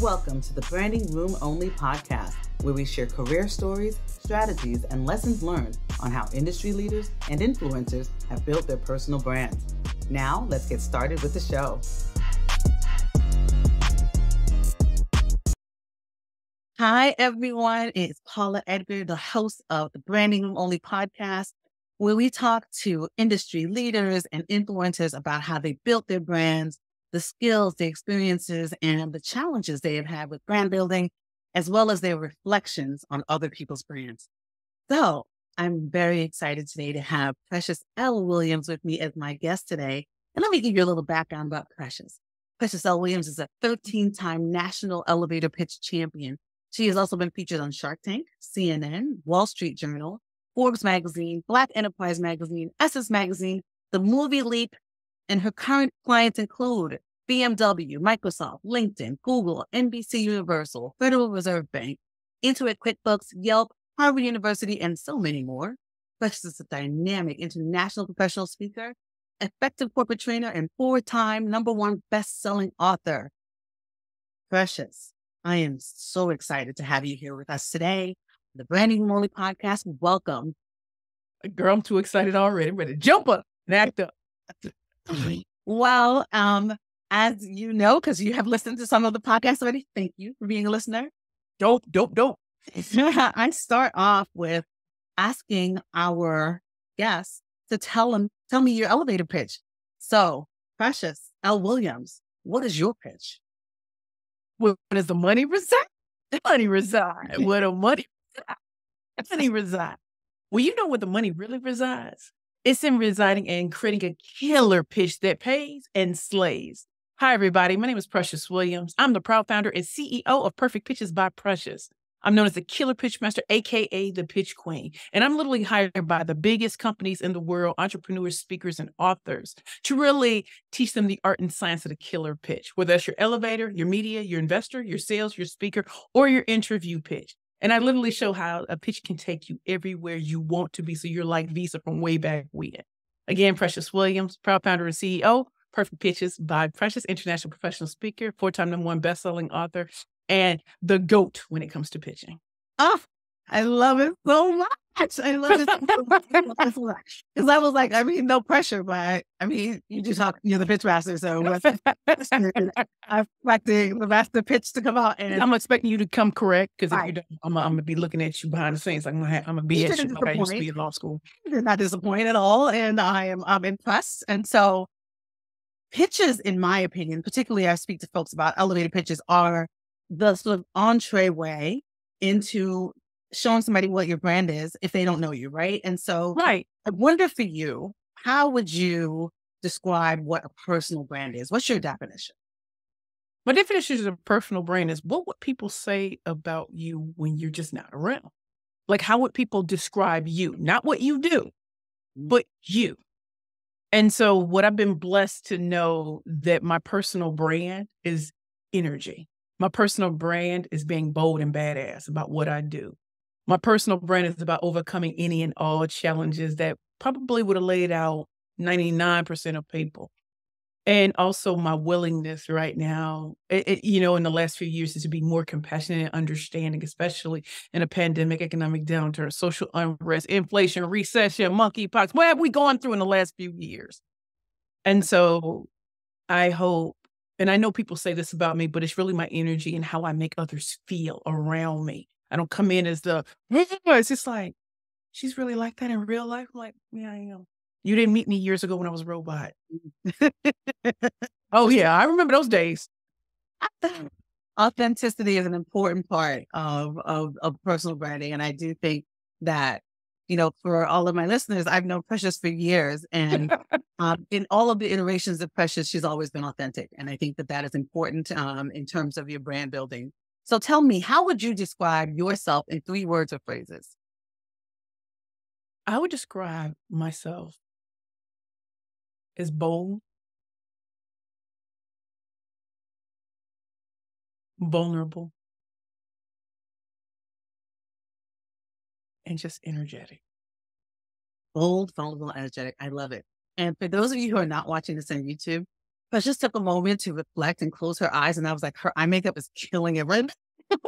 Welcome to the Branding Room Only podcast, where we share career stories, strategies, and lessons learned on how industry leaders and influencers have built their personal brands. Now, let's get started with the show. Hi, everyone. It's Paula Edgar, the host of the Branding Room Only podcast, where we talk to industry leaders and influencers about how they built their brands, the skills, the experiences, and the challenges they have had with brand building, as well as their reflections on other people's brands. So I'm very excited today to have Precious L. Williams with me as my guest today. And let me give you a little background about Precious. Precious L. Williams is a 13-time national elevator pitch champion. She has also been featured on Shark Tank, CNN, Wall Street Journal, Forbes Magazine, Black Enterprise Magazine, Essence Magazine, The Movie Leap, and her current clients include BMW, Microsoft, LinkedIn, Google, NBC Universal, Federal Reserve Bank, Intuit QuickBooks, Yelp, Harvard University, and so many more. Precious is a dynamic international professional speaker, effective corporate trainer, and 4-time #1 best-selling author. Precious, I am so excited to have you here with us today. The Branding Room Only podcast. Welcome. Girl, I'm too excited already. I'm ready to jump up and act up. Well, as you know, because you have listened to some of the podcasts already, thank you for being a listener. Dope. I start off with asking our guests to tell me your elevator pitch. So, Precious L. Williams, what is your pitch? Where does the money reside? The money reside. Where the money reside. Well, you know where the money really resides? It's in residing and creating a killer pitch that pays and slays. Hi, everybody. My name is Precious Williams. I'm the proud founder and CEO of Perfect Pitches by Precious. I'm known as the Killer Pitch Master, aka the Pitch Queen. And I'm literally hired by the biggest companies in the world, entrepreneurs, speakers, and authors, to really teach them the art and science of the killer pitch, whether that's your elevator, your media, your investor, your sales, your speaker, or your interview pitch. And I literally show how a pitch can take you everywhere you want to be. So you're like Visa from way back when. Again, Precious Williams, proud founder and CEO, Perfect Pitches by Precious, international professional speaker, 4-time #1 best-selling author, and the GOAT when it comes to pitching. Oh, I love it so much. I love it so much. Because I was like, no pressure, but you just talk, you're the pitch master. So I'm expecting the master pitch to come out. And I'm expecting you to come correct, because if you don't, I'm going to be looking at you behind the scenes. I'm going to be at you like I used to be in law school. You're not disappointed at all. And I'm impressed. And so pitches, in my opinion, particularly I speak to folks about elevator pitches, are the sort of entree way into showing somebody what your brand is if they don't know you, right? And so right. I wonder for you, how would you describe what a personal brand is? What's your definition? My definition of a personal brand is, what would people say about you when you're just not around? Like, how would people describe you? Not what you do, but you. And so what I've been blessed to know, that my personal brand is energy. My personal brand is being bold and badass about what I do. My personal brand is about overcoming any and all challenges that probably would have laid out 99% of people. And also my willingness right now, in the last few years, is to be more compassionate and understanding, especially in a pandemic, economic downturn, social unrest, inflation, recession, monkeypox. What have we gone through in the last few years? And so I hope, and I know people say this about me, but it's really my energy and how I make others feel around me. I don't come in as it's just like, she's really like that in real life. I'm like, yeah, I am. You didn't meet me years ago when I was a robot. Oh, yeah. I remember those days. Authenticity is an important part of personal branding. And I do think that, for all of my listeners, I've known Precious for years. And in all of the iterations of Precious, she's always been authentic. And I think that is important in terms of your brand building. So tell me, how would you describe yourself in 3 words or phrases? I would describe myself as bold, vulnerable, and just energetic. Bold, vulnerable, energetic. I love it. And for those of you who are not watching this on YouTube, But I just took a moment to reflect and close her eyes. And I was like, her eye makeup is killing it right now.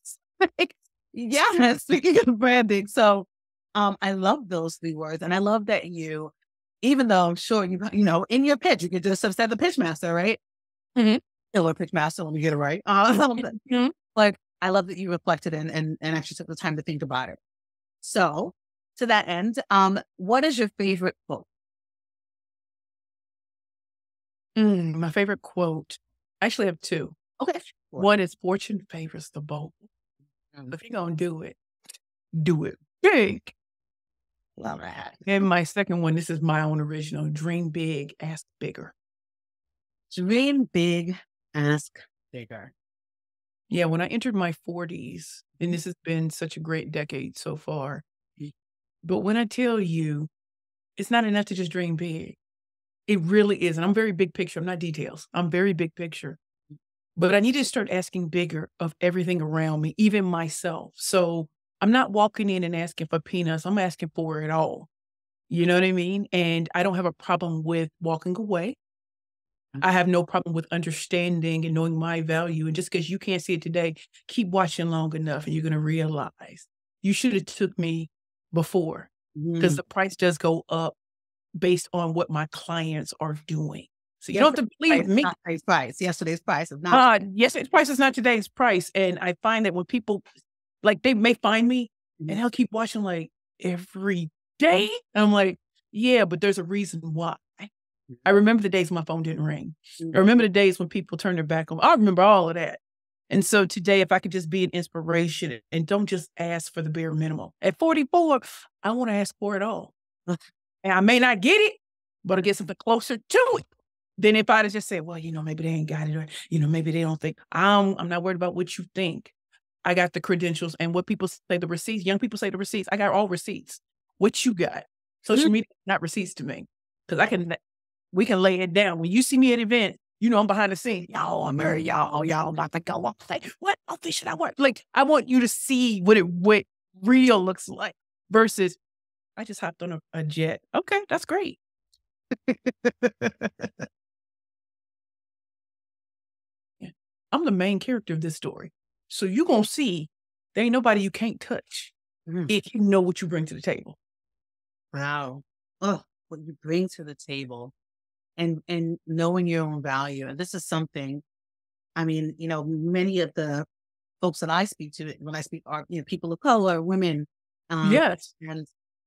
It's like, yeah, speaking of branding. So I love those 3 words. And I love that even though I'm sure in your pitch, you could just have said the pitch master, right? Mhm. Killer pitch master, let me get it right. Mhm. Like, I love that you reflected and actually took the time to think about it. So to that end, what is your favorite quote? My favorite quote. I actually have 2. Okay. Sure. One is fortune favors the bold. Mm, If you're gonna do it big. love that. And my second one, this is my own original, dream big, ask bigger. Dream big, ask bigger. Yeah, when I entered my 40s, and this has been such a great decade so far, but when I tell you, it's not enough to just dream big. It really is, and I'm very big picture, I'm not details. I'm very big picture. But I need to start asking bigger of everything around me, even myself. So I'm not walking in and asking for peanuts, I'm asking for it all. You know what I mean? And I don't have a problem with walking away. I have no problem with understanding and knowing my value. And just because you can't see it today, keep watching long enough and you're going to realize you should have took me before because Mm. the price does go up based on what my clients are doing. So you don't have Yesterday's to believe price is me. not today's price. Yesterday's price is not. Yesterday's price is not today's price. And I find that when people like they may find me and they'll keep watching like every day. And I'm like, yeah, but there's a reason why. I remember the days when my phone didn't ring. I remember the days when people turned their back on me. I remember all of that. And so today, if I could just be an inspiration and don't just ask for the bare minimum. At 44, I want to ask for it all. And I may not get it, but I get something closer to it. Then if I just say, well, maybe they ain't got it, or, maybe they don't think. I'm not worried about what you think. I got the credentials and what people say, the receipts. Young people say the receipts. I got all receipts. What you got? Social media, not receipts to me. Because we can lay it down. When you see me at events, I'm behind the scenes. Y'all, I'm married. Y'all about to go up. Like, what outfit should I wear? Like, I want you to see what real looks like versus I just hopped on a jet. Okay, that's great. Yeah. I'm the main character of this story. So you're going to see there ain't nobody you can't touch if you know what you bring to the table. Wow. Oh, what you bring to the table and knowing your own value. And this is something, I mean, many of the folks that I speak to when I speak are, people of color, women. Yes. And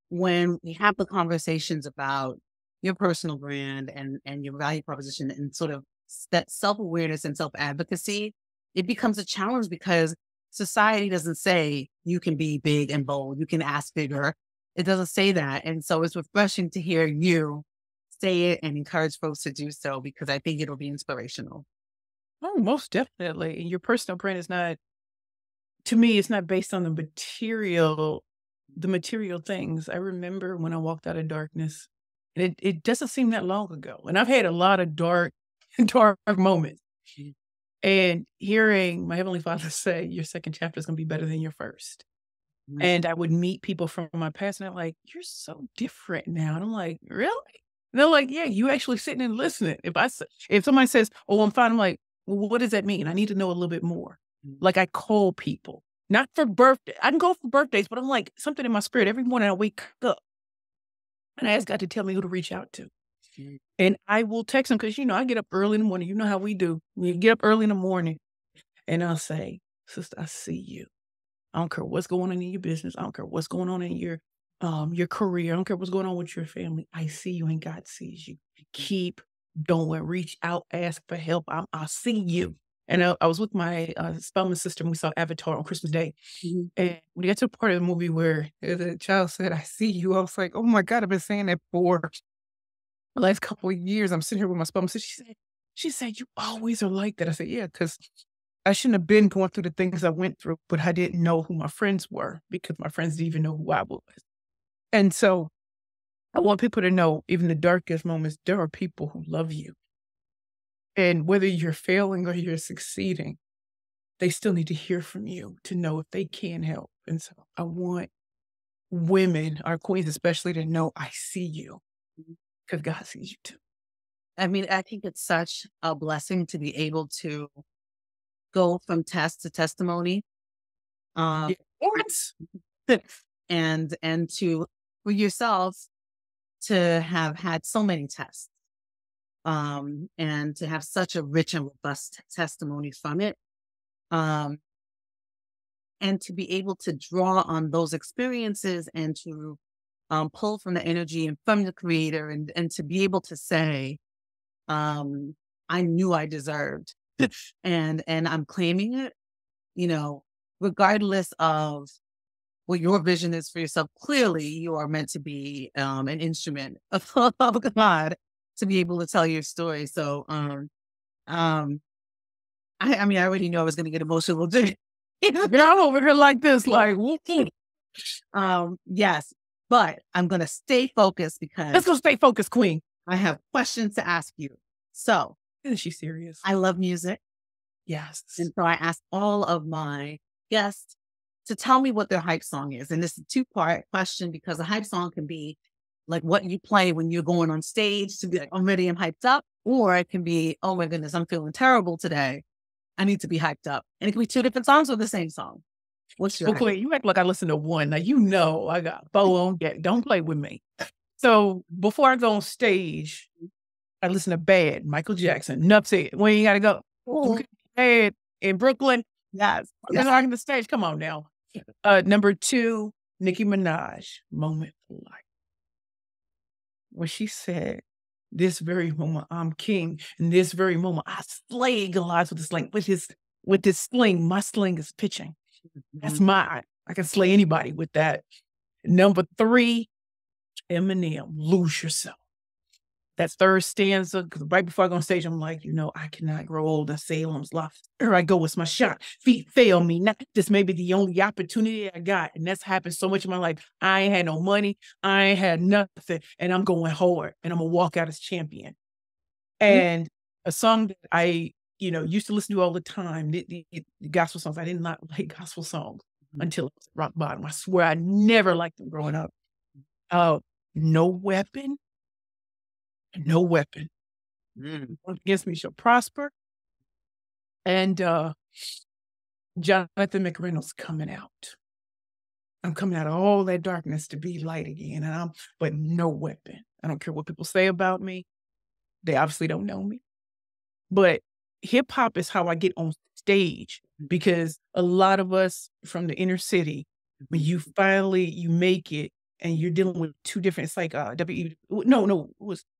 when we have the conversations about your personal brand and your value proposition and sort of that self-awareness and self-advocacy, it becomes a challenge because society doesn't say you can be big and bold, you can ask bigger. It doesn't say that. And so it's refreshing to hear you say it and encourage folks to do so because I think it'll be inspirational. Oh, most definitely. And your personal brand is not, to me, it's not based on the material things. I remember when I walked out of darkness, and it doesn't seem that long ago. And I've had a lot of dark, dark moments. And hearing my Heavenly Father say, your second chapter is going to be better than your first. And I would meet people from my past and they're like, you're so different now. And I'm like, really? And they're like, yeah, you actually sitting and listening. If somebody says, oh, I'm fine, I'm like, well, what does that mean? I need to know a little bit more. Like I call people, not for birthday. I can go for birthdays, but I'm like something in my spirit. Every morning I wake up and I ask God to tell me who to reach out to. And I will text them because, I get up early in the morning. You know how we do. We get up early in the morning and I'll say, sister, I see you. I don't care what's going on in your business. I don't care what's going on in your career. I don't care what's going on with your family. I see you and God sees you. Keep going. Reach out. Ask for help. I see you. And I was with my Spelman sister and we saw Avatar on Christmas Day. And we got to a part of the movie where the child said, I see you. I was like, oh my God, I've been saying that for the last couple of years. I'm sitting here with my Spelman sister. She said, you always are like that. I said, yeah, because I shouldn't have been going through the things I went through, but I didn't know who my friends were because my friends didn't even know who I was. And so I want people to know, even the darkest moments, there are people who love you. And whether you're failing or you're succeeding, they still need to hear from you to know if they can help. And so I want women, our queens especially, to know I see you because God sees you too. I mean, I think it's such a blessing to be able to go from test to testimony. Yeah. Um, What? and to for yourself to have had so many tests, and to have such a rich and robust testimony from it, um, and to be able to draw on those experiences and to pull from the energy and from the creator, and to be able to say, um, I knew I deserved, and I'm claiming it, you know, regardless of what your vision is for yourself. Clearly, you are meant to be an instrument of God to be able to tell your story. So, um, I mean, I already knew I was going to get emotional. Girl, I'm over here like this, like, whoop, whoop. Yes, but I'm going to stay focused Let's because go stay focused, queen. I have questions to ask you. So, Isn't she serious? I love music. Yes. And so I asked all of my guests to tell me what their hype song is. And this is a two-part question because a hype song can be like what you play when you're going on stage to be like, already I'm hyped up. Or it can be, oh my goodness, I'm feeling terrible today. I need to be hyped up. And it can be two different songs or the same song. What's your Well, Queen, you act like I listen to one. Now, you know I got bow on deck. Don't play with me. So before I go on stage, I listen to Bad, Michael Jackson. Enough said. When you got to go, okay, Bad in Brooklyn. Yes. Yes. On the stage. Come on now. Number 2, Nicki Minaj, Moment for Life. When she said, this very moment I'm king, in this very moment I slay Goliath with the sling. With this sling, my sling is pitching. That's mine. I can slay anybody with that. Number 3, Eminem, Lose Yourself. That third stanza, because right before I go on stage, I'm like, I cannot grow old in Salem's Lot. Here I go, it's my shot. Feet fail me. Now, this may be the only opportunity I got. And that's happened so much in my life. I ain't had no money. I ain't had nothing. And I'm going hard. And I'm going to walk out as champion. And a song that I, used to listen to all the time, the gospel songs. I did not like gospel songs until I was at rock bottom. I swear I never liked them growing up. No weapon. No weapon against me shall prosper. And Jonathan McReynolds coming out. I'm coming out of all that darkness to be light again. But no weapon. I don't care what people say about me. They obviously don't know me. But hip hop is how I get on stage, because a lot of us from the inner city, when you make it, and you're dealing with two different, it's like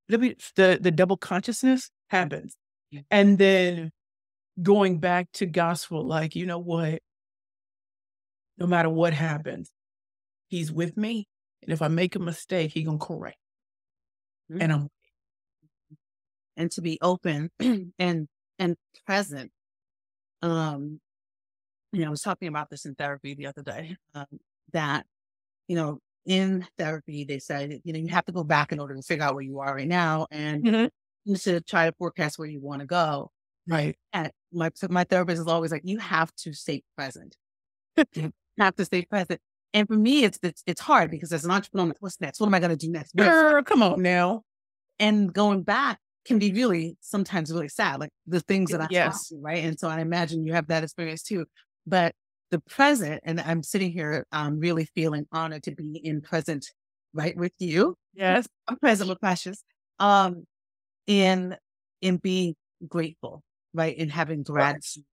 the double consciousness happens. And then going back to gospel, like, you know what? No matter what happens, he's with me. And if I make a mistake, he gonna correct. And to be open and present. I was talking about this in therapy the other day, that, in therapy, they said, you have to go back in order to figure out where you are right now, and to try to forecast where you want to go. Right. And my therapist is always like, you have to stay present. You have to stay present. And for me, it's hard because as an entrepreneur, what's next? What am I going to do next? Girl, come on now. And going back can be sometimes really sad, like the things that I lost, right? And so I imagine you have that experience too. But the present, and I'm sitting here really feeling honored to be in present, right, with you. Yes. I'm present with Precious. In being grateful, right? In having gratitude.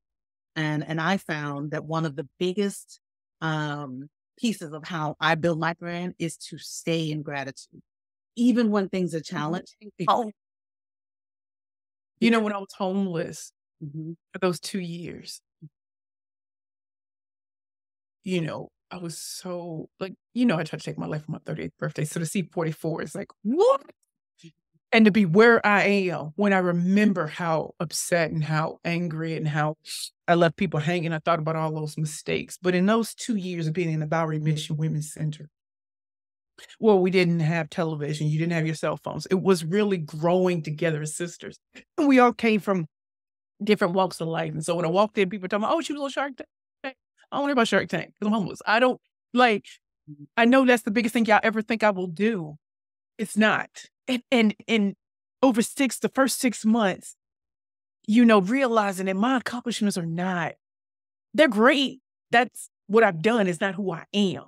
And I found that one of the biggest pieces of how I build my brand is to stay in gratitude, even when things are challenging. When I was homeless for those 2 years, I was so I tried to take my life on my 38th birthday. So to see 44 is like, what? And to be where I am when I remember how upset and how angry and how I left people hanging, I thought about all those mistakes. But in those 2 years of being in the Bowery Mission Women's Center, well, we didn't have television. You didn't have your cell phones. It was really growing together as sisters. And we all came from different walks of life. And so when I walked in, people were talking about, oh, she was on Shark Tank. I don't know about Shark Tank because I'm homeless. I know that's the biggest thing y'all ever think I will do. It's not. And over the first 6 months, realizing that my accomplishments they're great. That's what I've done. Is not who I am.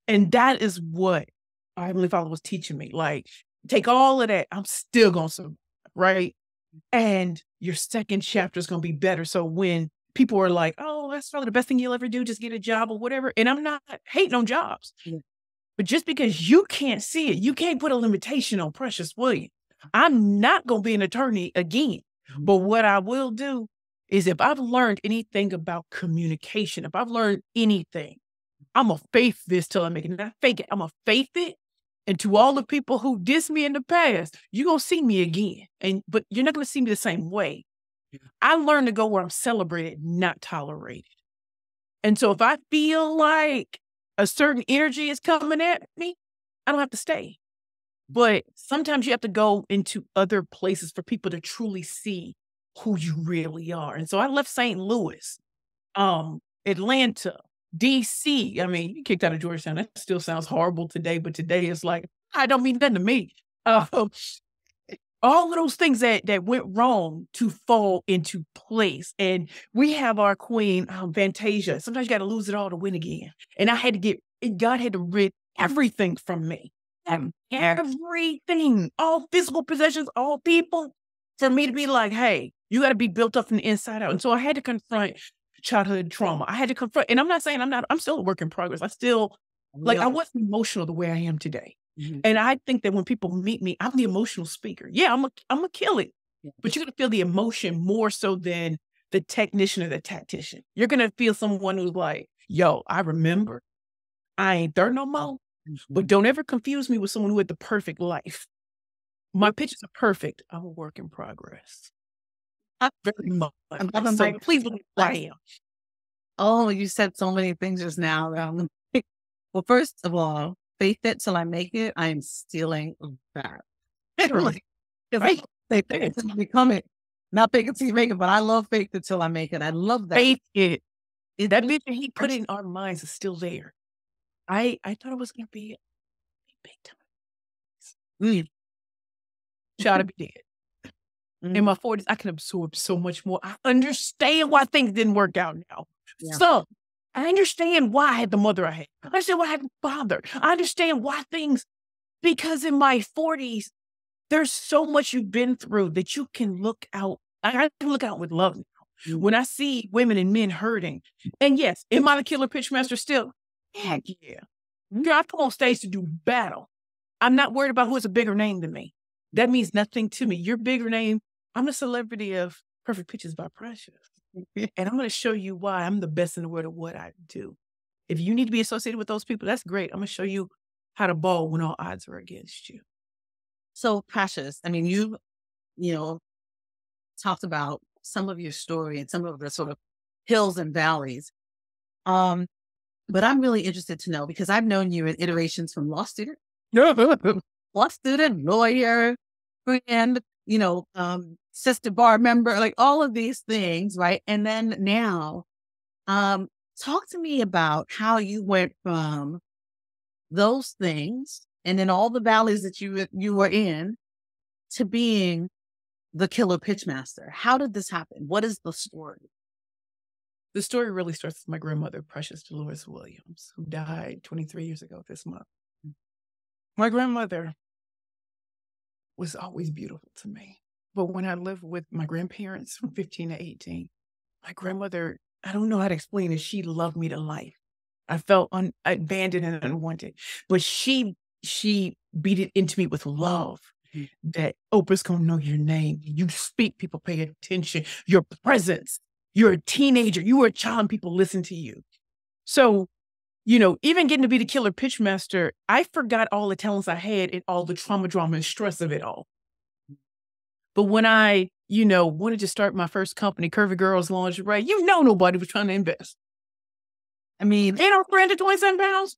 And that is what our Heavenly Father was teaching me. Like, take all of that. I'm still going to survive, right? And your second chapter is going to be better. So when people are like, oh, that's probably the best thing you'll ever do, just get a job or whatever. And I'm not hating on jobs. Yeah. But just because you can't see it, you can't put a limitation on Precious Williams. I'm not going to be an attorney again. But what I will do is, if I've learned anything about communication, if I've learned anything, I'm going to faith this till I make it. Not fake it. I'm going to faith it. And to all the people who dissed me in the past, you're going to see me again. But you're not going to see me the same way. I learned to go where I'm celebrated, not tolerated. And so if I feel like a certain energy is coming at me, I don't have to stay. But sometimes you have to go into other places for people to truly see who you really are. And so I left St. Louis, Atlanta, DC. I mean, you kicked out of Georgetown. That still sounds horrible today, but today it's like, I don't mean nothing to me. All of those things that went wrong to fall into place. And we have our queen, Fantasia. Sometimes you got to lose it all to win again. And God had to rid everything from me. Everything, all physical possessions, all people, for me to be like, hey, you got to be built up from the inside out. And so I had to confront childhood trauma. I had to confront, and I'm not saying I'm still a work in progress. I wasn't emotional the way I am today. Mm-hmm. And I think that when people meet me, I'm the emotional speaker. Yeah, I'm gonna kill it. Yeah. But you're gonna feel the emotion more so than the technician or the tactician. You're gonna feel someone who's like, yo, I remember. I ain't there no more. Mm-hmm. But don't ever confuse me with someone who had the perfect life. My pictures are perfect. I'm a work in progress. Very much. So please believe I am. Oh, you said so many things just now. Well, first of all, faith it till I make it. I am stealing that. Right. Faith it till I become it. Not fake it till you make it, but I love faith it till I make it. I love that. Faith it. That vision he put in our minds is still there. I thought it was going to be big time. Try to be dead. In my 40s, I can absorb so much more. I understand why things didn't work out now. Yeah. So I understand why I had the mother I had. I understand why I had the father. I understand why because in my 40s, there's so much you've been through that you can look out. I can look out with love now. When I see women and men hurting. And yes, am I the killer pitchmaster still? Heck yeah. Girl, I come on stage to do battle. I'm not worried about who has a bigger name than me. That means nothing to me. Your bigger name, I'm the celebrity of Perfect Pitches by Precious. And I'm going to show you why I'm the best in the world at what I do. If you need to be associated with those people, that's great. I'm going to show you how to ball when all odds are against you. So Precious, I mean, you talked about some of your story and some of the sort of hills and valleys. But I'm really interested to know, because I've known you in iterations from law student, lawyer, friend, sister bar member, like all of these things, right? And then now, talk to me about how you went from those things and then all the valleys that you were in to being the killer pitchmaster. How did this happen? What is the story? The story really starts with my grandmother, Precious Dolores Williams, who died 23 years ago this month. My grandmother was always beautiful to me. But when I lived with my grandparents from 15 to 18, my grandmother, I don't know how to explain it. She loved me to life. I felt abandoned and unwanted. But she beat it into me with love. That Oprah's going to know your name. You speak, people pay attention. Your presence. You're a teenager. You were a child and people listen to you. So, even getting to be the killer pitchmaster, I forgot all the talents I had and all the trauma, drama, and stress of it all. But when I, wanted to start my first company, Curvy Girls Lingerie, nobody was trying to invest. I mean, and our 327 pounds.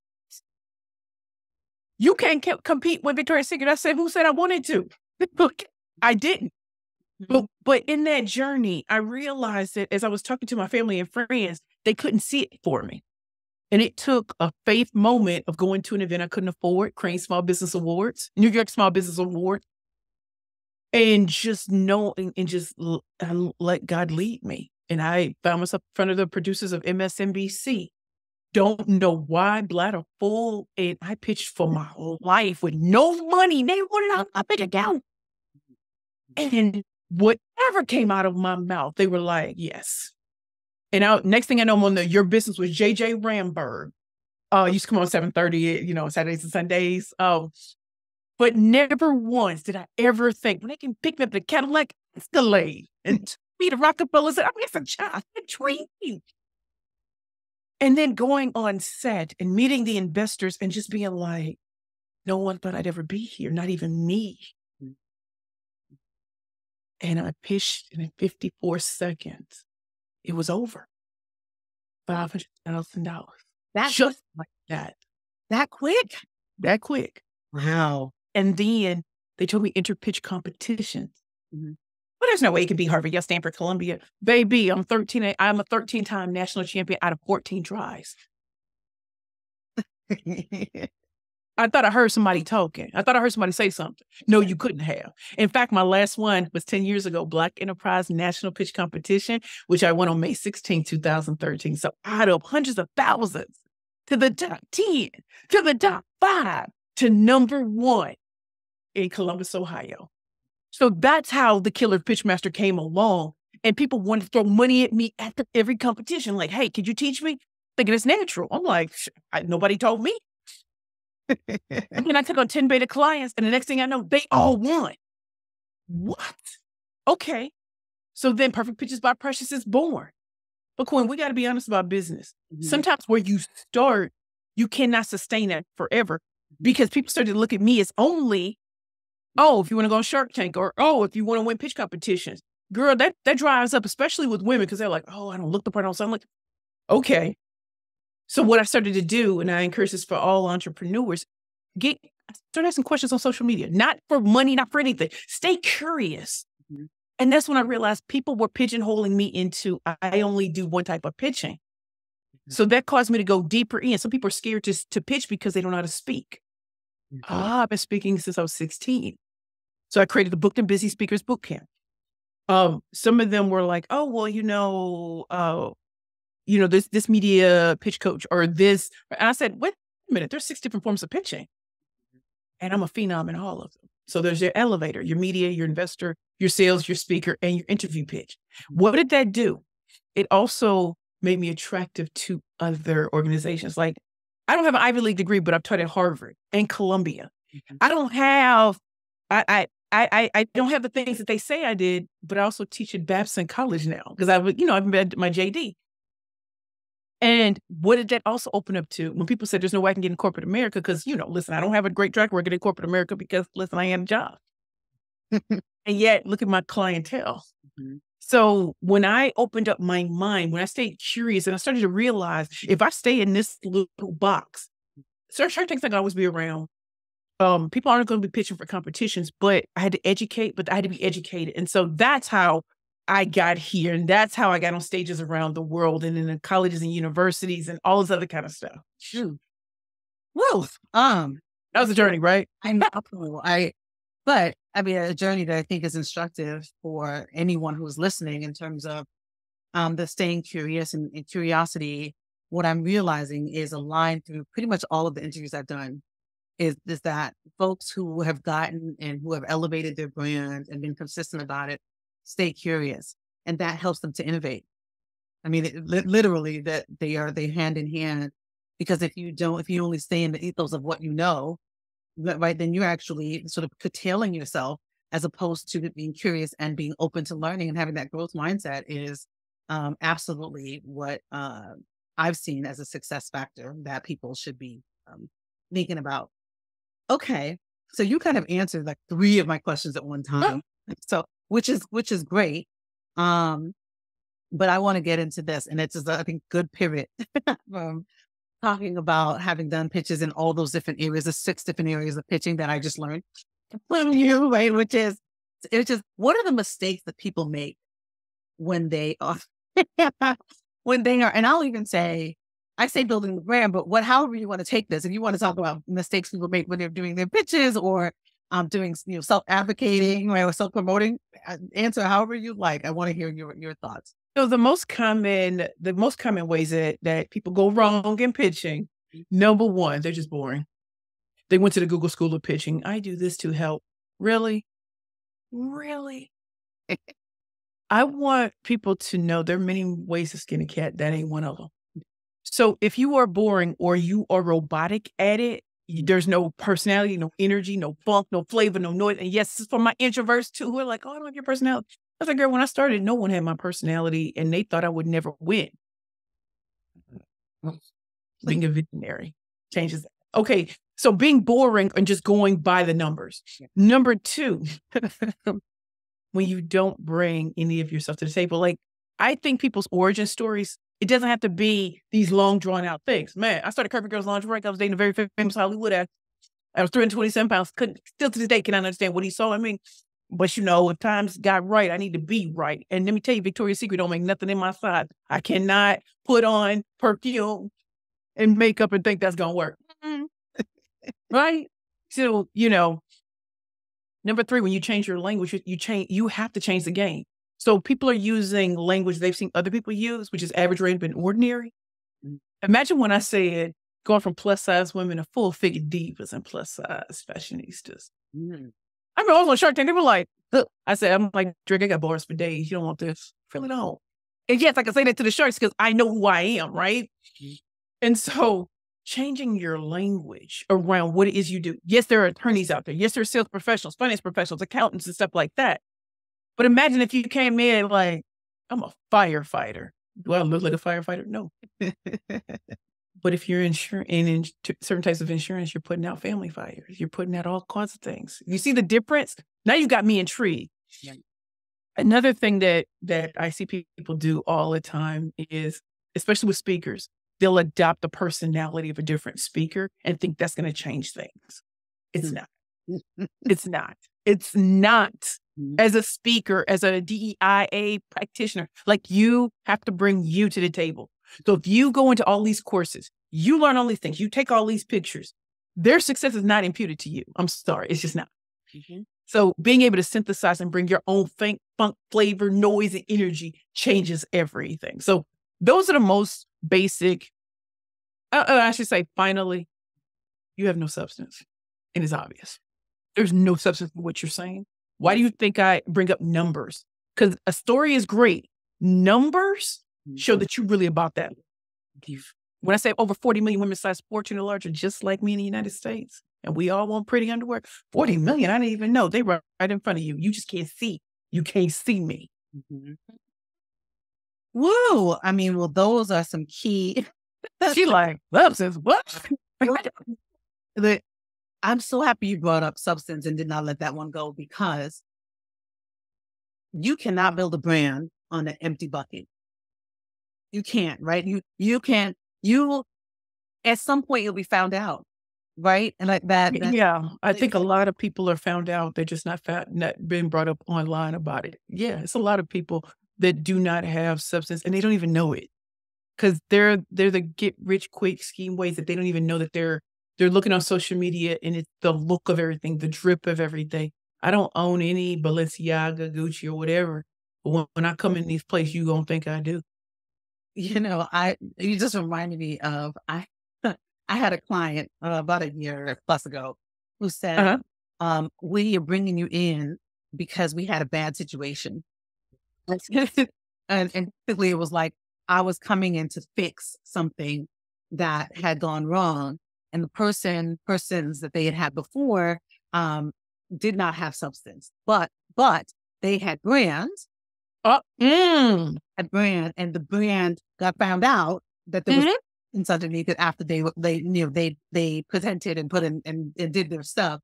You can't compete with Victoria's Secret. I said, who said I wanted to? I didn't. But in that journey, I realized that as I was talking to my family and friends, they couldn't see it for me. And it took a faith moment of going to an event I couldn't afford, Crane Small Business Awards, New York Small Business Award. and just know and just let God lead me. And I found myself in front of the producers of MSNBC. Don't know why, bladder full. And I pitched for my whole life with no money. They wanted out my big account. And whatever came out of my mouth, they were like, yes. And next thing I know, I'm on Your Business with JJ Ramberg. Used to come on 7:30, Saturdays and Sundays. But never once did I ever think, when they can pick me up the Cadillac Escalade and me the Rockefeller, said, it's a child, a dream. And then going on set and meeting the investors and just being like, no one thought I'd ever be here, not even me. And I pitched, and in 54 seconds, it was over. $500,000. That's just like that. That quick? That quick. Wow. And then they told me enter pitch competitions. Well, there's no way it could be Harvard, Yale, Stanford, Columbia. Baby, I'm a 13-time national champion out of 14 tries. I thought I heard somebody talking. I thought I heard somebody say something. No, you couldn't have. In fact, my last one was 10 years ago, Black Enterprise National Pitch Competition, which I won on May 16, 2013. So out of hundreds of thousands, to the top 10, to the top 5, to number 1 in Columbus, Ohio. So that's how the Killer Pitchmaster came along. And people wanted to throw money at me at every competition. Like, hey, could you teach me? Thinking it's natural. I'm like, nobody told me. And then I took on 10 beta clients, and the next thing I know, they all won. What? Okay. So then Perfect Pitches by Precious is born. But Quinn, we got to be honest about business. Sometimes where you start, you cannot sustain that forever because people started to look at me as only, if you want to go on Shark Tank, or, if you want to win pitch competitions. Girl, that drives up, especially with women, because they're like, I don't look the part. So I'm like, okay. So what I started to do, and I encourage this for all entrepreneurs, start asking questions on social media, not for money, not for anything. Stay curious. And that's when I realized people were pigeonholing me into, I only do one type of pitching. So that caused me to go deeper in. Some people are scared to pitch because they don't know how to speak. I've been speaking since I was 16. So I created the Booked and Busy Speakers Bootcamp. Some of them were like, this media pitch coach or this. And I said, wait a minute, there's 6 different forms of pitching. And I'm a phenom in all of them. So there's your elevator, your media, your investor, your sales, your speaker, and your interview pitch. What did that do? It also made me attractive to other organizations. Like, I don't have an Ivy League degree, but I've taught at Harvard and Columbia. I don't have, I don't have the things that they say I did, but I also teach at Babson College now because I've been my JD. And what did that also open up to when people said there's no way I can get in corporate America? Because, listen, I don't have a great track record in corporate America because, listen, I had a job. And yet, look at my clientele. So when I opened up my mind, when I stayed curious and I started to realize if I stay in this little box, certain things I can always be around. People aren't going to be pitching for competitions, but I had to educate, but I had to be educated. And so that's how I got here. And that's how I got on stages around the world and in the colleges and universities and all this other kind of stuff. Whoa. That was a journey, right? I know. But a journey that I think is instructive for anyone who's listening in terms of the staying curious and curiosity. What I'm realizing is aligned through pretty much all of the interviews I've done is that folks who have gotten and who have elevated their brand and been consistent about it, stay curious. And that helps them to innovate. Literally that they hand in hand, because if you only stay in the ethos of what you know, right, then you're actually sort of curtailing yourself, as opposed to being curious and being open to learning and having that growth mindset is absolutely what I've seen as a success factor that people should be thinking about. Okay. So you kind of answered like 3 of my questions at one time. So, which is great. But I want to get into this, and it's I think good pivot from talking about having done pitches in all those different areas, the 6 different areas of pitching that I just learned from you, right? Which is what are the mistakes that people make when they are, and I'll even say, I say building the brand, but however you want to take this, if you want to talk about mistakes people make when they're doing their pitches or doing, self-advocating or self-promoting? Answer however you like. I want to hear your thoughts. So the most common ways that people go wrong in pitching, number one, they're just boring. They went to the Google School of Pitching. I do this to help. Really? Really? I want people to know there are many ways to skin a cat. That ain't one of them. So if you are boring or you are robotic at it, there's no personality, no energy, no funk, no flavor, no noise. And yes, this is for my introverts too, who are like, oh, I don't have your personality. I was like, girl, when I started, no one had my personality and they thought I would never win. Being a visionary changes that. Okay, so being boring and just going by the numbers. Number two, when you don't bring any of yourself to the table, like I think people's origin stories, it doesn't have to be these long drawn out things. Man, I started Curvy Girls Lingerie. I was dating a very famous Hollywood actor. I was 327 pounds. Still to this day, cannot understand what he saw in me. But if times got right, I need to be right. And let me tell you, Victoria's Secret don't make nothing in my side. I cannot put on perfume and makeup and think that's going to work. Right? So, number three, when you change your language, you have to change the game. So people are using language they've seen other people use, which is average, random, and ordinary. Imagine when I said going from plus size women to full figure divas and plus size fashionistas. I remember I was on Shark Tank. They were like, look, I'm like, Drake, I got bars for days. You don't want this. Really don't. And yes, I can say that to the sharks because I know who I am, right? And so changing your language around what it is you do. Yes, there are attorneys out there. Yes, there are sales professionals, finance professionals, accountants, and stuff like that. But imagine if you came in like, I'm a firefighter. Do I look like a firefighter? No. But if you're in certain types of insurance, you're putting out family fires. You're putting out all kinds of things. You see the difference? Now you've got me intrigued. Yeah. Another thing that I see people do all the time is, especially with speakers, they'll adopt the personality of a different speaker and think that's going to change things. It's not. It's not. It's not. As a speaker, as a DEIA practitioner, like you have to bring you to the table. So if you go into all these courses, you learn all these things, you take all these pictures, their success is not imputed to you. I'm sorry. It's just not. So being able to synthesize and bring your own funk, flavor, noise, and energy changes everything. So those are the most basic. I should say, finally, you have no substance. And it's obvious. There's no substance in what you're saying. Why do you think I bring up numbers? Because a story is great. Numbers show that you're really about that. When I say over 40 million women size 14 or larger, just like me in the United States, and we all want pretty underwear, 40 million, I didn't even know. They were right in front of you. You just can't see. You can't see me. Whoa. I mean, well, those are some key. She like, substance, what? I'm so happy you brought up substance and did not let that one go, because you cannot build a brand on an empty bucket. You can't, right? You can't, at some point you'll be found out, right? And like that. Yeah. I think a lot of people are found out. They're just not been brought up online about it. Yeah. It's a lot of people that do not have substance and they don't even know it. Because they're the get rich quick scheme ways that they don't even know that they're looking on social media and it's the look of everything, the drip of everything. I don't own any Balenciaga, Gucci, or whatever. But when I come in these places, you gonna think I do. You just reminded me of, I had a client about a year plus ago who said, we are bringing you in because we had a bad situation. and typically it was like, I was coming in to fix something that had gone wrong. And the persons that they had before did not have substance, but they had brands. Had brand, and the brand got found out that there was substance underneath it after they presented and put in and did their stuff.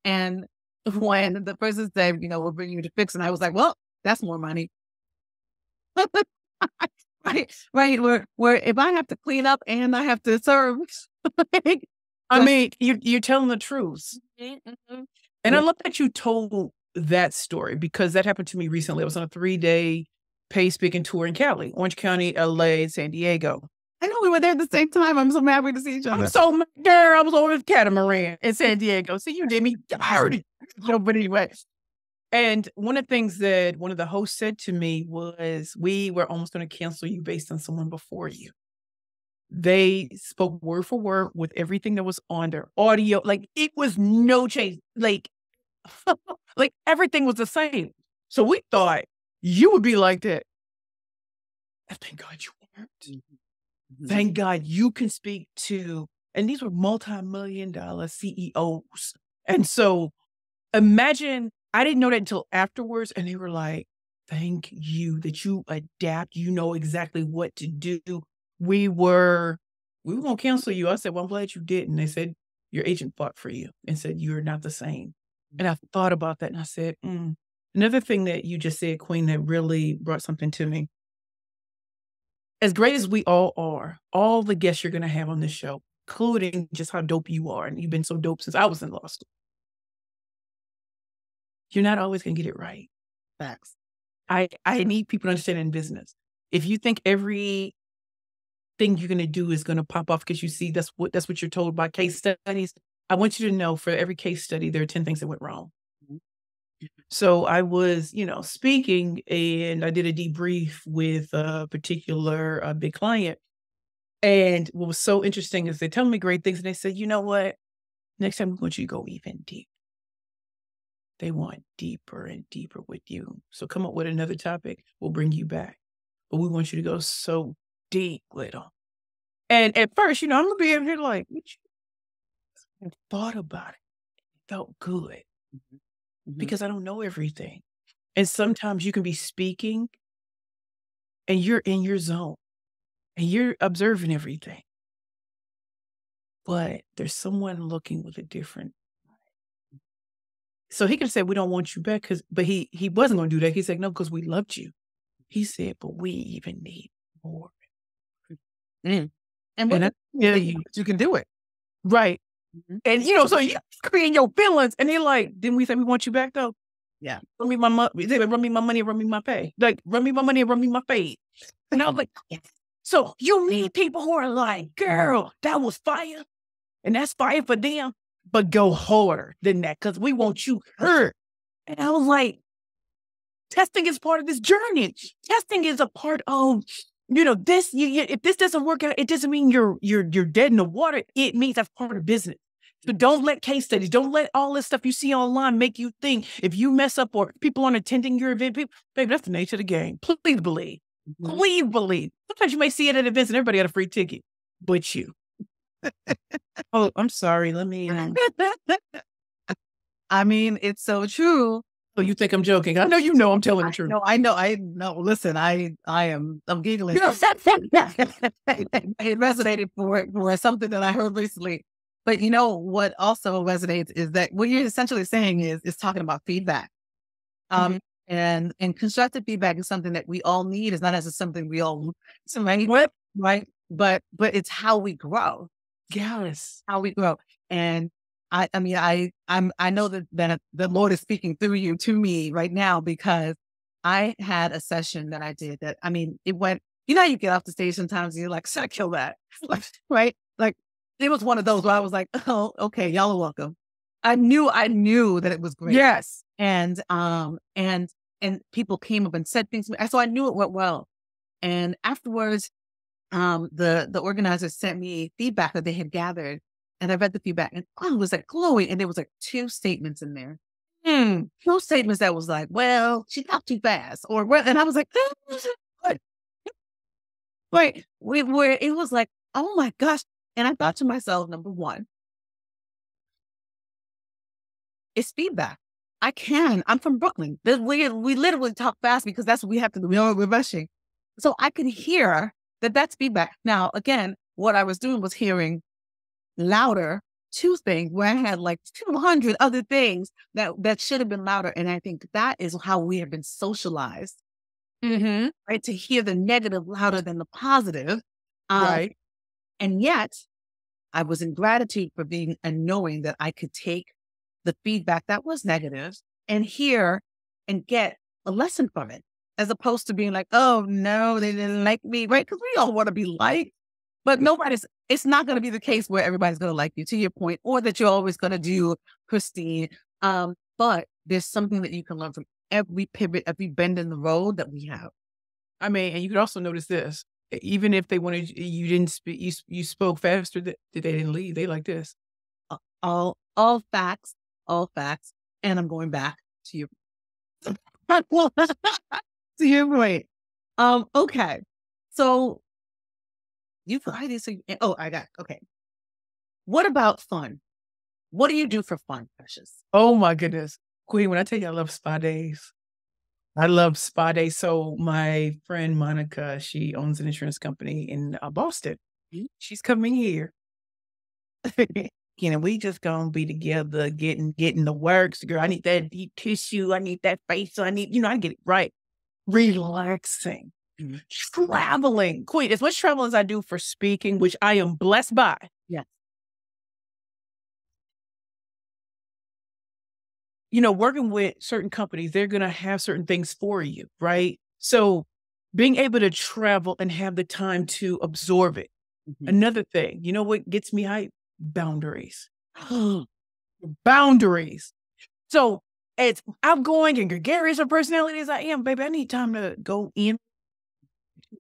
And when the person said, we'll bring you to fix, and I was like, well, that's more money. Right. Where if I have to clean up and I have to serve. I mean, you're telling the truth. And I love that you told that story, because that happened to me recently. I was on a 3-day paid speaking tour in Cali, Orange County, LA, San Diego. I know we were there at the same time. I'm so happy to see each other. Girl, I was over the catamaran in San Diego. See, you did me dirty. No, but anyway. And one of the things that one of the hosts said to me was, we were almost going to cancel you based on someone before you. They spoke word for word with everything that was on their audio. Like, it was no change. Like, like everything was the same. So we thought you would be like that. And thank God you weren't. Mm-hmm. Thank God you can speak to, and these were multi-million-dollar CEOs. And so imagine, I didn't know that until afterwards. And they were like, thank you that you adapt. You know exactly what to do. We were going to cancel you. I said, well, I'm glad you didn't. They said, your agent fought for you and said, you're not the same. And I thought about that and I said, Another thing that you just said, Queen, that really brought something to me. As great as we all are, all the guests you're going to have on this show, including just how dope you are, and you've been so dope since I was in law school, you're not always going to get it right. Facts. I need people to understand in business. If you think every thing you're going to do is going to pop off because you see that's what you're told by case studies, I want you to know for every case study, there are 10 things that went wrong. So I was, speaking, and I did a debrief with a particular big client. And what was so interesting is they tell me great things. And they said, you know what? Next time we want you to go even deep. They want deeper and deeper with you. So come up with another topic. We'll bring you back. But we want you to go so deep with them. And at first, I'm going to be in here like, what you thought about it? It felt good. Because I don't know everything. And sometimes you can be speaking and you're in your zone and you're observing everything. But there's someone looking with a different. So he could say, we don't want you back, but he wasn't going to do that. He said, no, because we loved you. He said, but we even need more. And you can do it. Right. And, so you be in your feelings. And they're like, didn't we say we want you back, though? Yeah. Run me my money, run me my money, run me my pay. Like, run me my money, run me my pay. And I was like, so you need people who are like, girl, that was fire. And that's fire for them. But go harder than that because we want you hurt. And I was like, testing is part of this journey. Testing is a part of, this. If this doesn't work out, it doesn't mean you're dead in the water. It means that's part of business. So don't let case studies, don't let all this stuff you see online make you think if you mess up or people aren't attending your event, baby, that's the nature of the game. Please believe. Please believe. Sometimes you may see it at events and everybody got a free ticket, but you. Oh, I'm sorry. Let me. I mean, it's so true. Oh, you think I'm joking? I know I'm telling the truth. No, I know. Listen, I'm giggling. It resonated for something that I heard recently. But what also resonates is that what you're essentially saying is talking about feedback. And constructive feedback is something that we all need. It's not as something we all right? But it's how we grow. Yes. How we grow. And I know that the Lord is speaking through you to me right now because I had a session that I did that, it went, how you get off the stage sometimes and you're like, should I kill that? Right? Like, it was one of those where I was like, oh, okay, y'all are welcome. I knew that it was great. Yes. And people came up and said things to me. So I knew it went well. And afterwards, the organizers sent me feedback that they had gathered. And I read the feedback and it was like glowing. And there was like 2 statements in there. 2 statements that was like, well, she talked too fast. And I was like, what? Right. It was like, oh my gosh. And I thought to myself, number one, it's feedback. I'm from Brooklyn. We literally talk fast because that's what we have to do. We're rushing. So I could hear that's feedback. Now, again, what I was doing was hearing louder 2 things where I had like 200 other things that should have been louder. And I think that is how we have been socialized, right? To hear the negative louder than the positive. Right. And yet I was in gratitude for being and knowing that I could take the feedback that was negative and hear and get a lesson from it, as opposed to being like, oh no, they didn't like me, right? Because we all want to be liked. But it's not going to be the case where everybody's going to like you, to your point, or that you're always going to do pristine. But there's something that you can learn from every pivot, every bend in the road that we have. I mean, and you could also notice this, even if they wanted, you didn't speak, you spoke faster, that they didn't leave. They like this. All facts, all facts. And I'm going back to you. To your point. Okay. So you Friday, I got, okay. What about fun? What do you do for fun, Precious? Oh my goodness. Queen, when I tell you I love spa days, I love spa days. So my friend Monica, she owns an insurance company in Boston. She's coming here. And we just gonna be together, getting the works, girl. I need that deep tissue. I need that facial. I need, I get it right. Relaxing. Traveling. Queen, as much travel as I do for speaking, which I am blessed by. Yes. Working with certain companies, they're going to have certain things for you, right? So being able to travel and have the time to absorb it. Another thing, you know what gets me hyped? Boundaries. Boundaries. So as outgoing and gregarious a personality as I am, baby, I need time to go in,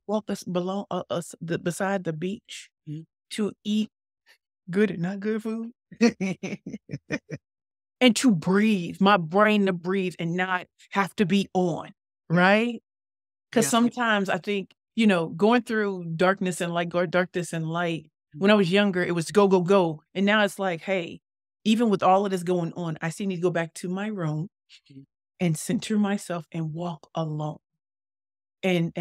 walk beside the beach, to eat good and not good food. And to breathe, my brain to breathe and not have to be on, right? Because sometimes I think, going through darkness and light, when I was younger, it was go, go, go. And now it's like, hey, even with all of this going on, I still need to go back to my room and center myself and walk alone and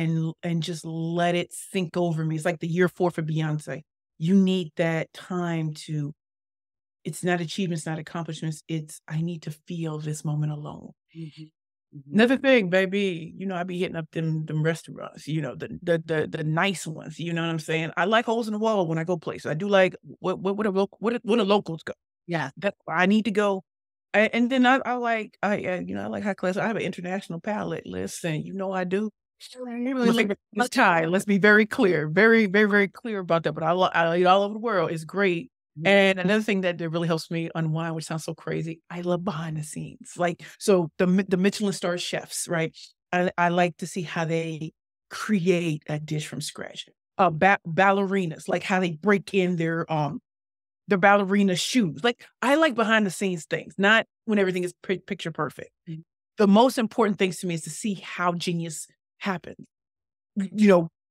just let it sink over me. It's like the year 4 for Beyonce. You need that time to, it's not achievements, not accomplishments. It's, I need to feel this moment alone. Another thing, baby, I be hitting up them restaurants, the nice ones, you know what I'm saying? I like holes in the wall when I go places. I do like what the locals go. Yeah. That's where I need to go. And then I like high class. I have an international palate. Listen, I do. It's Thai. Let's be very clear, very, very, very clear about that. But I eat all over the world. It's great. And another thing that really helps me unwind, which sounds so crazy, I love behind the scenes. So the Michelin star chefs, right? I like to see how they create a dish from scratch. Ballerinas, like how they break in their ballerina shoes. I like behind the scenes things, not when everything is picture perfect. The most important things to me is to see how genius happens.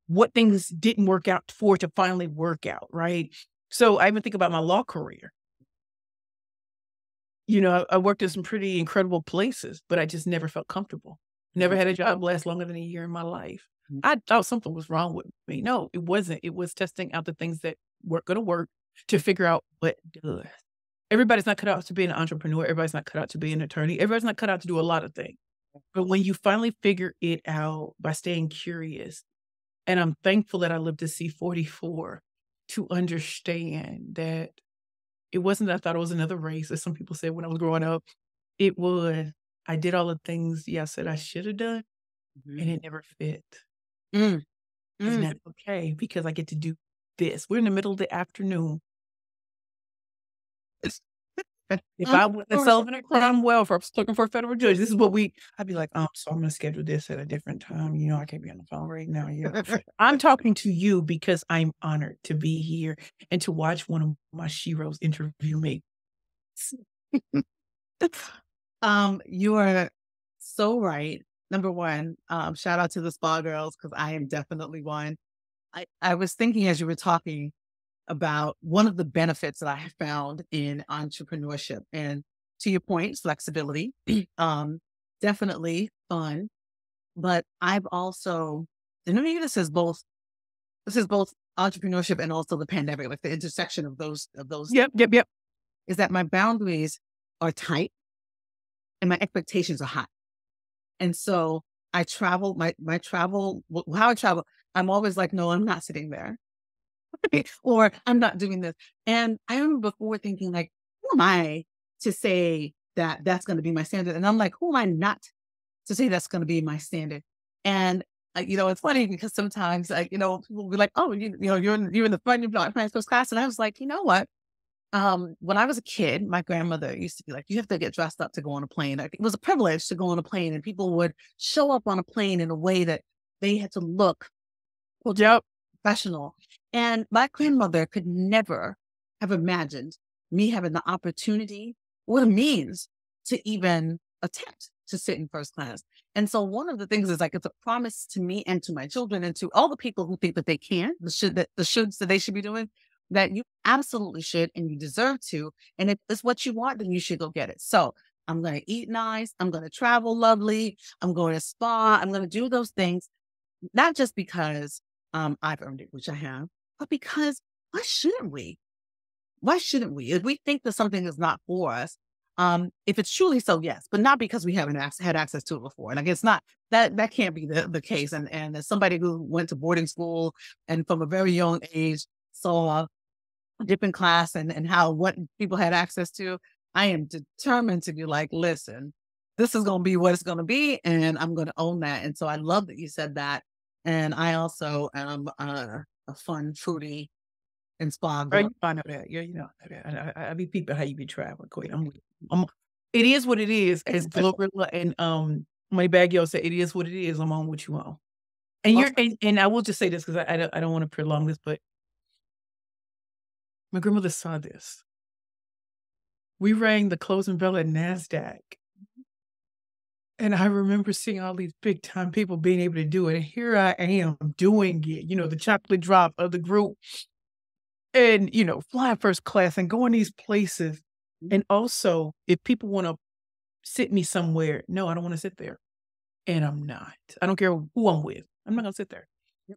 What things didn't work out for it to finally work out, right? So I even think about my law career. I worked in some pretty incredible places, but I just never felt comfortable. Never had a job last longer than a year in my life. I thought something was wrong with me. No, it wasn't. It was testing out the things that weren't going to work to figure out what does. Everybody's not cut out to be an entrepreneur. Everybody's not cut out to be an attorney. Everybody's not cut out to do a lot of things. But when you finally figure it out by staying curious, and I'm thankful that I lived to see 44, to understand that it wasn't that I thought it was another race, as some people said when I was growing up. It was, I did all the things I said I should have done, and it never fit. Isn't that okay? Because I get to do this. We're in the middle of the afternoon. If I was at Sullivan and Cromwell, if I was looking for a federal judge, this is what I'd be like, so I'm going to schedule this at a different time. I can't be on the phone right now. I'm talking to you because I'm honored to be here and to watch one of my sheroes interview me. You are so right. Number one, shout out to the spa girls, because I am definitely one. I was thinking as you were talking about one of the benefits that I have found in entrepreneurship, and to your point, flexibility, definitely fun. But I've also, and maybe this is both entrepreneurship and also the pandemic, like the intersection of those. Yep. Is that my boundaries are tight and my expectations are high. And so I travel, my travel, how I travel, I'm always like, no, I'm not sitting there. Or I'm not doing this. And I remember before thinking like, who am I to say that that's going to be my standard? And I'm like, who am I not to say that's going to be my standard? And It's funny because sometimes, people will be like, "Oh, you're in the front, you're not playing first class," and I was like, you know what? When I was a kid, my grandmother used to be like, "You have to get dressed up to go on a plane." Like, it was a privilege to go on a plane, and people would show up on a plane in a way that they had to look Yep. professional. And my grandmother could never have imagined me having the opportunity or the means to even attempt to sit in first class. And so one of the things is like it's a promise to me and to my children and to all the people who think that they can, the shoulds that they should be doing, that you absolutely should and you deserve to. And if it's what you want, then you should go get it. So I'm going to eat nice. I'm going to travel lovely. I'm going to spa. I'm going to do those things, not just because I've earned it, which I have, but because why shouldn't we? Why shouldn't we? If we think that something is not for us, if it's truly so, yes, but not because we haven't had access to it before. Like it's not that can't be the case. And as somebody who went to boarding school and from a very young age saw a different class and how what people had access to, I am determined to be like, listen, this is going to be what it's going to be, and I'm going to own that. And so I love that you said that. And I also am a fun, fruity, and spa Right. girl. I know that. Yeah, that. I be peeping how you be traveling, Queen. It is what it is, as Glorilla and Moneybagg Yo said, it is what it is. I'm on what you on. And and I will just say this because I don't want to prolong this, but my grandmother saw this. We rang the closing bell at NASDAQ. And I remember seeing all these big time people being able to do it. And here I am doing it, the chocolate drop of the group. And, flying first class and going these places. And also, if people want to sit me somewhere, no, I don't want to sit there. And I'm not. I don't care who I'm with. I'm not going to sit there.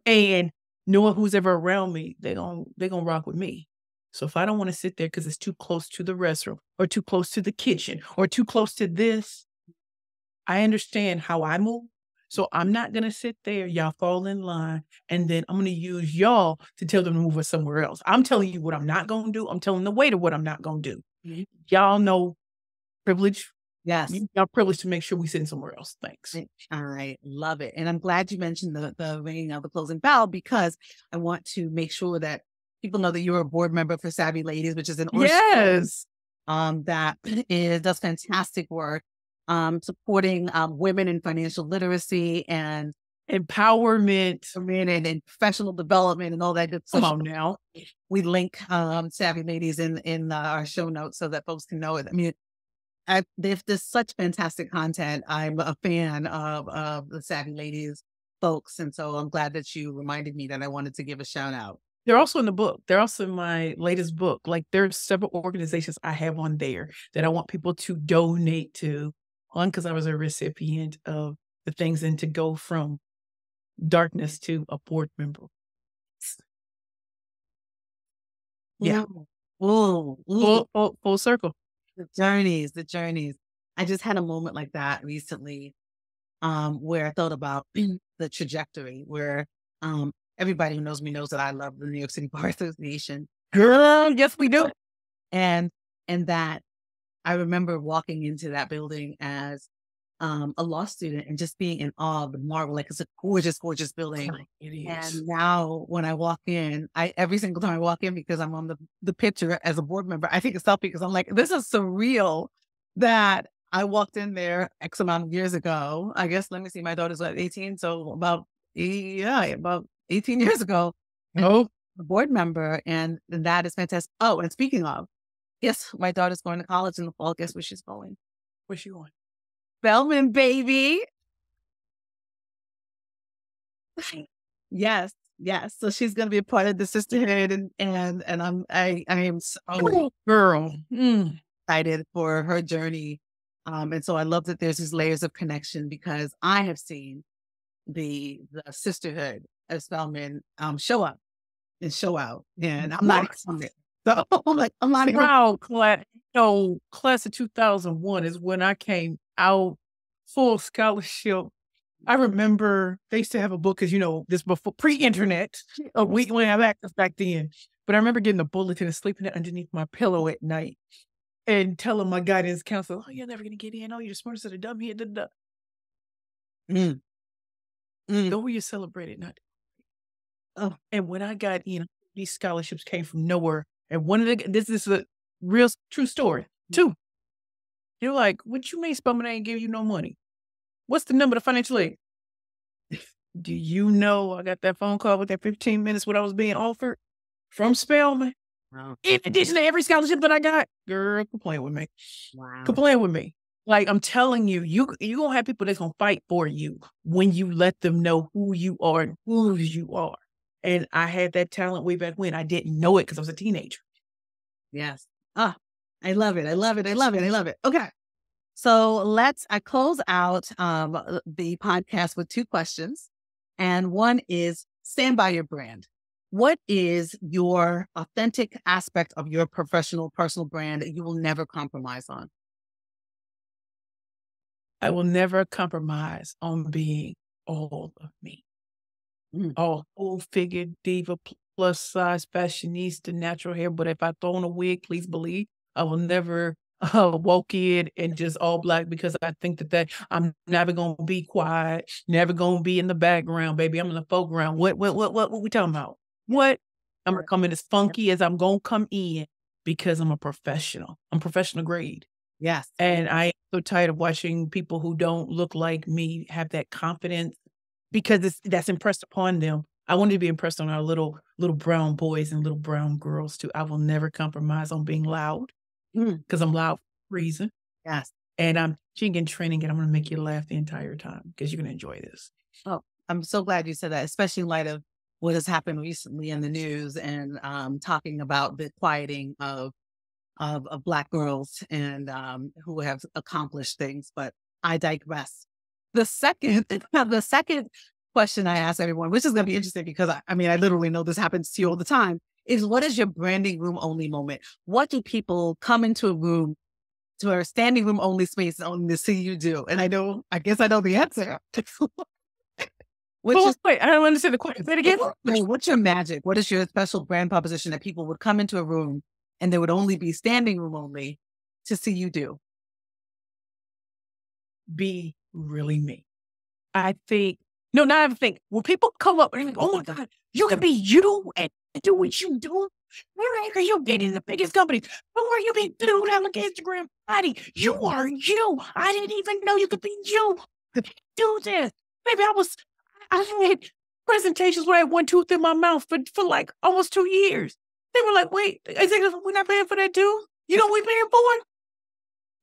And knowing who's ever around me, they're gonna rock with me. So if I don't want to sit there because it's too close to the restroom or too close to the kitchen or too close to this, I understand how I move. So I'm not going to sit there. Y'all fall in line. And then I'm going to use y'all to tell them to move us somewhere else. I'm telling you what I'm not going to do. I'm telling the waiter what I'm not going to do. Y'all know privilege. Yes. Y'all privileged to make sure we sit somewhere else. Thanks. All right. Love it. And I'm glad you mentioned the ringing of the closing bell because I want to make sure that people know that you're a board member for Savvy Ladies, which is an yes. That does fantastic work. Supporting women in financial literacy and empowerment and professional development and all that good stuff. Come on now. We link Savvy Ladies in our show notes so that folks can know it. I mean, there's such fantastic content. I'm a fan of the Savvy Ladies folks. And so I'm glad that you reminded me that I wanted to give a shout out. They're also in the book. They're also in my latest book. Like there's several organizations I have on there that I want people to donate to. One, because I was a recipient of the things and to go from darkness to a board member. Yeah. Ooh. Full circle. The journeys. I just had a moment like that recently where I thought about the trajectory where everybody who knows me knows that I love the New York City Bar Association. Girl, yes, we do. And that I remember walking into that building as a law student and just being in awe of the marble. Like it's a gorgeous, gorgeous building. It is. And now when I walk in, every single time I walk in, because I'm on the picture as a board member, I take a selfie because I'm like, this is surreal that I walked in there X amount of years ago. I guess, let me see, my daughter's 18. So about 18 years ago. Oh, a board member. And that is fantastic. Oh, and speaking of, yes, my daughter's going to college in the fall. Guess where she's going? Where's she going? Spelman, baby. Yes. So she's going to be a part of the sisterhood, and I am so girl excited for her journey. And so I love that there's these layers of connection because I have seen the sisterhood of Spelman show up and show out, and I'm not excited. So I'm not proud. Class of 2001 is when I came out full scholarship. I remember they used to have a book because, this before pre-internet. We didn't have access back then. But I remember getting a bulletin and sleeping it underneath my pillow at night and telling my guidance counselor, oh, you're never going to get in. Oh, you're the smartest of the dumb here. Go where you're celebrated, not. Oh, And when I got, these scholarships came from nowhere. And this is a real true story. 2, you're like, what you mean Spelman ain't give you no money? What's the number of the financial aid? Do you know I got that phone call with that 15 minutes what I was being offered from Spelman? wow. In addition to every scholarship that I got, girl, complain with me. Wow. Complain with me. Like I'm telling you, you gonna have people that's gonna fight for you when you let them know who you are and whose you are. And I had that talent way back when. I didn't know it because I was a teenager. Yes. Ah, I love it. I love it. I love it. I love it. Okay. So I close out the podcast with 2 questions. And one is, stand by your brand. What is your authentic aspect of your personal brand that you will never compromise on? I will never compromise on being all of me. All full figure diva, plus size fashionista, natural hair. But if I throw on a wig, please believe I will never walk in and just all black because I think that I'm never gonna be quiet, never gonna be in the background, baby. I'm in the foreground. What we talking about? What? I'm gonna come in as funky as I'm gonna come in because I'm a professional. I'm professional grade. Yes. And I am so tired of watching people who don't look like me have that confidence because that's impressed upon them. I want to be impressed on our little brown boys and little brown girls too. I will never compromise on being loud because I'm loud for a reason. Yes. And I'm teaching and training, and I'm going to make you laugh the entire time because you're going to enjoy this. Oh, I'm so glad you said that, especially in light of what has happened recently in the news and talking about the quieting of Black girls and who have accomplished things. But I digress. The second question I ask everyone, which is going to be interesting because I literally know this happens to you all the time, is what is your branding room only moment? What do people come into a room, to a standing room only space only to see you do? And I guess I know the answer. Wait, I don't understand the question. Say it again. What's your magic? What is your special brand proposition that people would come into a room and there would only be standing room only to see you do? Be really me. I think, when people come up and like, oh my God, you can be you and do what you do. Where are you getting the biggest companies? Where are you being dude on Instagram? Buddy, you are you. I didn't even know you could be you. Do this. Maybe I had presentations where I had 1 tooth in my mouth for like almost 2 years. They were like, wait, we're not paying for that dude? You know what we're paying for?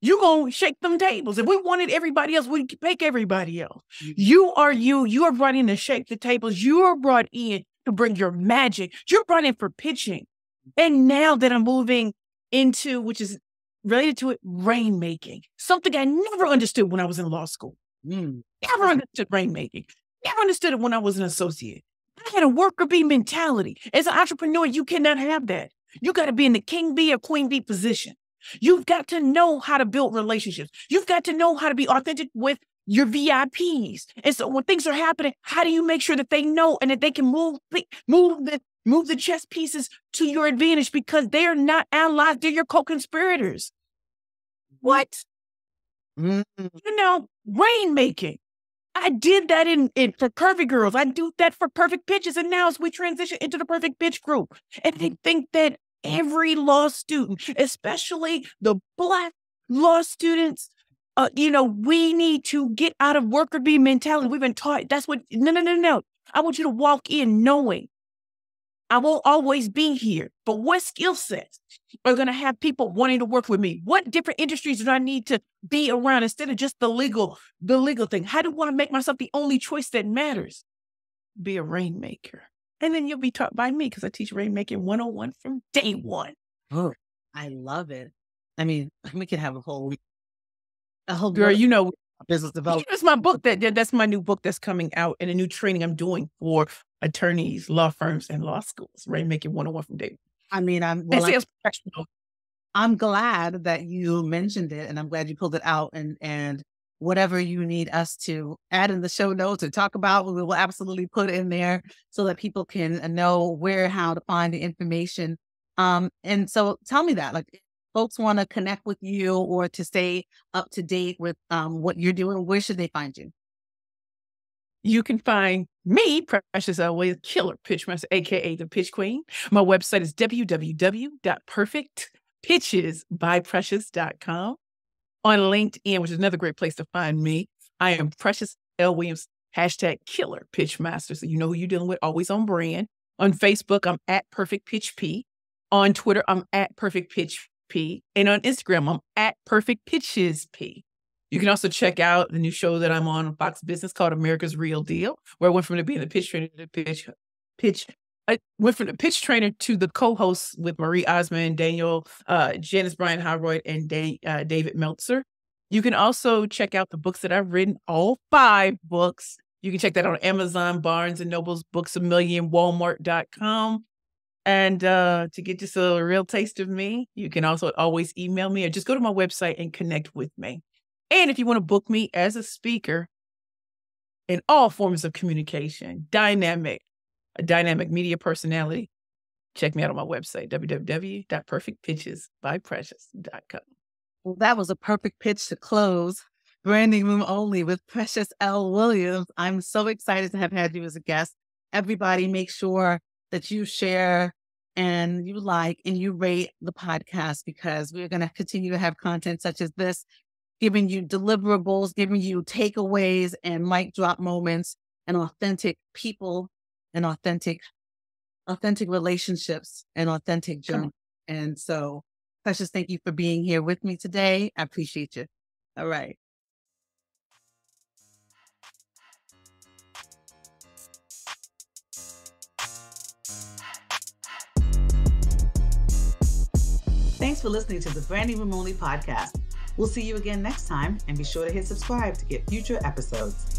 You gonna shake them tables. If we wanted everybody else, we'd make everybody else. You are you. You are brought in to shake the tables. You are brought in to bring your magic. You're brought in for pitching. And now that I'm moving into, which is related to it, rainmaking, something I never understood when I was in law school. Never understood rainmaking. Never understood it when I was an associate. I had a worker bee mentality. As an entrepreneur, you cannot have that. You got to be in the king bee or queen bee position. You've got to know how to build relationships. You've got to know how to be authentic with your VIPs. And so when things are happening, how do you make sure that they know and that they can move the chess pieces to your advantage because they're not allies, they're your co-conspirators. What? Rainmaking. I did that for Curvy Girls. I do that for Perfect Pitches. And now as we transition into the Perfect Pitch group, and I think that every law student, especially the Black law students, we need to get out of worker bee mentality. We've been taught no. I want you to walk in knowing I won't always be here, but what skill sets are going to have people wanting to work with me? What different industries do I need to be around instead of just the legal thing? How do I want to make myself the only choice that matters? Be a rainmaker. And then you'll be taught by me because I teach rainmaking 101 from day one. Oh, I love it. We could have a whole girl, business development. That's my book. That's my new book that's coming out and a new training I'm doing for attorneys, law firms, and law schools. Rainmaking 101 from day one. I'm glad that you mentioned it, and I'm glad you pulled it out. And whatever you need us to add in the show notes or talk about, we will absolutely put in there so that people can know where, how to find the information. And so tell me that, if folks want to connect with you or to stay up to date with what you're doing, where should they find you? You can find me, Precious L. Williams, Killer Pitchmaster, aka the Pitch Queen. My website is www.perfectpitchesbyprecious.com. On LinkedIn, which is another great place to find me, I am Precious L. Williams, #Killer Pitchmaster. So you know who you're dealing with, always on brand. On Facebook, I'm at Perfect Pitch P. On Twitter, I'm at Perfect Pitch P. And on Instagram, I'm at Perfect Pitches P. You can also check out the new show that I'm on Fox Business called America's Real Deal, where I went from being a pitch trainer to I went from the pitch trainer to the co-host with Marie Osmond, Daniel, Janice Bryan Howroyd, and David Meltzer. You can also check out the books that I've written, all 5 books. You can check that out on Amazon, Barnes & Noble's, Books A Million, Walmart.com. And to get just a real taste of me, you can also always email me or just go to my website and connect with me. And if you want to book me as a speaker in all forms of communication, a dynamic media personality, check me out on my website, www.perfectpitchesbyprecious.com. Well, that was a perfect pitch to close Branding Room Only with Precious L. Williams. I'm so excited to have had you as a guest. Everybody, make sure that you share and you like and you rate the podcast, because we're going to continue to have content such as this, giving you deliverables, giving you takeaways and mic drop moments and authentic people and authentic relationships and authentic journey. And so, Precious, thank you for being here with me today. I appreciate you. All right. Thanks for listening to the Branding Room Only podcast. We'll see you again next time, and be sure to hit subscribe to get future episodes.